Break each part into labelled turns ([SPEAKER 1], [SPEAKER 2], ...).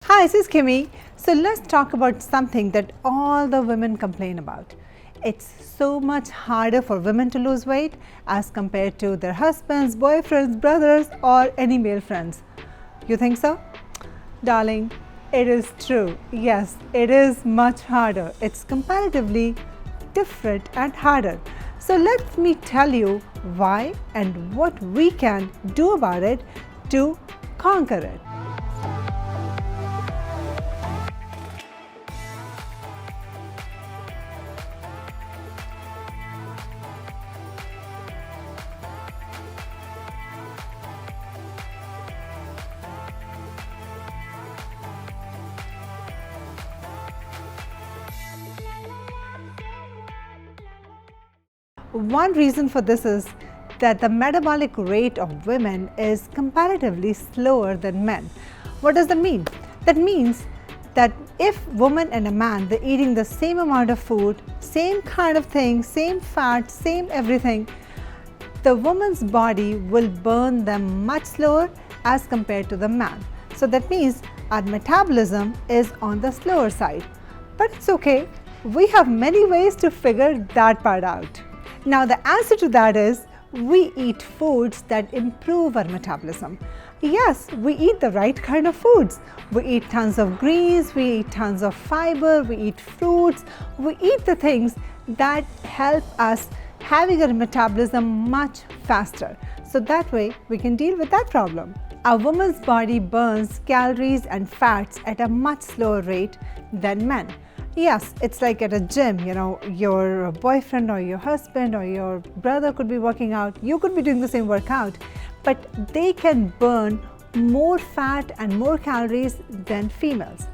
[SPEAKER 1] Hi, this is Kimmy. So let's talk about something that all the women complain about. It's so much harder for women to lose weight as compared to their husbands, boyfriends, brothers, or any male friends. You think so? Darling, it is true. Yes, it is much harder. It's comparatively different and harder. So let me tell you why and what we can do about it to conquer it. One reason for this is that the metabolic rate of women is comparatively slower than men. What does that mean? That means that if woman and a man, they're eating the same amount of food, same kind of thing, same fat, same everything, the woman's body will burn them much slower as compared to the man. So that means our metabolism is on the slower side. But it's okay. We have many ways to figure that part out. Now the answer to that is we eat foods that improve our metabolism. Yes, we eat the right kind of foods. We eat tons of greens, we eat tons of fiber, we eat fruits, we eat the things that help us having our metabolism much faster. So that way we can deal with that problem. A woman's body burns calories and fats at a much slower rate than men. Yes, it's like at a gym, your boyfriend or your husband or your brother could be working out, you could be doing the same workout, but they can burn more fat and more calories than females.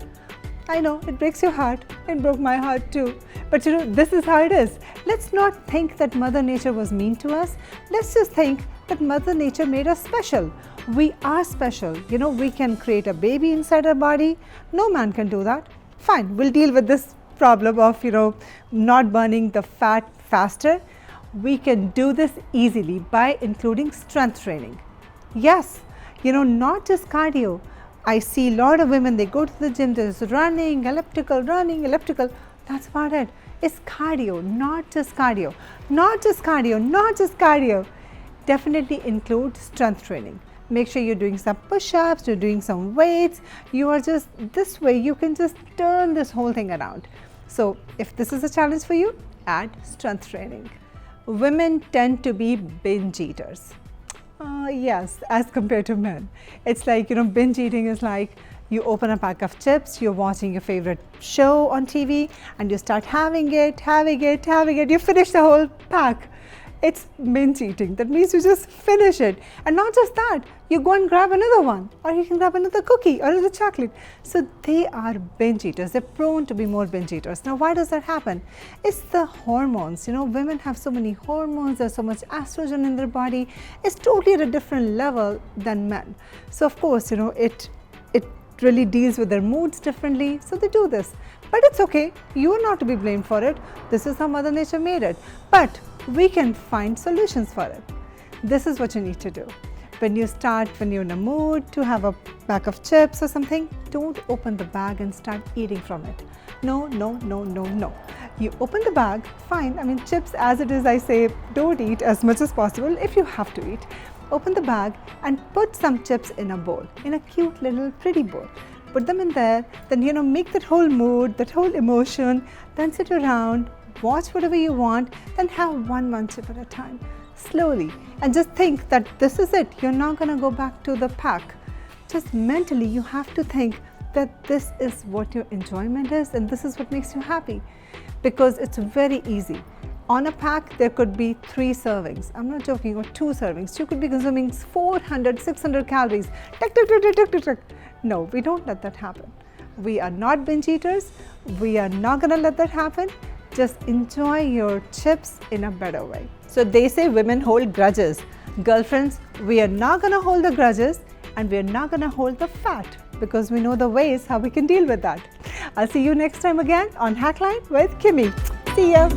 [SPEAKER 1] I know, it breaks your heart, it broke my heart too, but this is how it is. Let's not think that Mother Nature was mean to us, let's just think that Mother Nature made us special. We are special, we can create a baby inside our body, no man can do that. Fine, we'll deal with this problem of not burning the fat faster. We can do this easily by including strength training. Yes, not just cardio. I see a lot of women, they go to the gym, there's running, elliptical. That's about it. It's cardio, not just cardio. Definitely include strength training. Make sure you're doing some push-ups, you're doing some weights, you are just this way, you can just turn this whole thing around. So if this is a challenge for you, add strength training. Women tend to be binge eaters. Yes, as compared to men. It's like, binge eating is like you open a pack of chips, you're watching your favorite show on TV and you start having it, you finish the whole pack. It's binge eating. That means you just finish it. And not just that, you go and grab another one, or you can grab another cookie or another chocolate. So they are binge eaters. They're prone to be more binge eaters. Now, why does that happen? It's the hormones. Women have so many hormones, there's so much estrogen in their body. It's totally at a different level than men. So of course, it really deals with their moods differently. So they do this. But it's okay. You are not to be blamed for it. This is how Mother Nature made it. But we can find solutions for it. This is what you need to do. When you're in a mood to have a pack of chips or something, don't open the bag and start eating from it. No. You open the bag, fine. Chips as it is, I say, don't eat as much as possible if you have to eat. Open the bag and put some chips in a bowl, in a cute little pretty bowl. Put them in there, then make that whole mood, that whole emotion, then sit around, watch whatever you want, then have one chip at a time, slowly. And just think that this is it. You're not going to go back to the pack. Just mentally, you have to think that this is what your enjoyment is and this is what makes you happy. Because it's very easy. On a pack, there could be 3 servings. I'm not joking, or 2 servings. You could be consuming 400, 600 calories. No, we don't let that happen. We are not binge eaters. We are not going to let that happen. Just enjoy your chips in a better way. So they say women hold grudges. Girlfriends, we are not going to hold the grudges and we are not going to hold the fat because we know the ways how we can deal with that. I'll see you next time again on Hackline with Kimmy. See ya.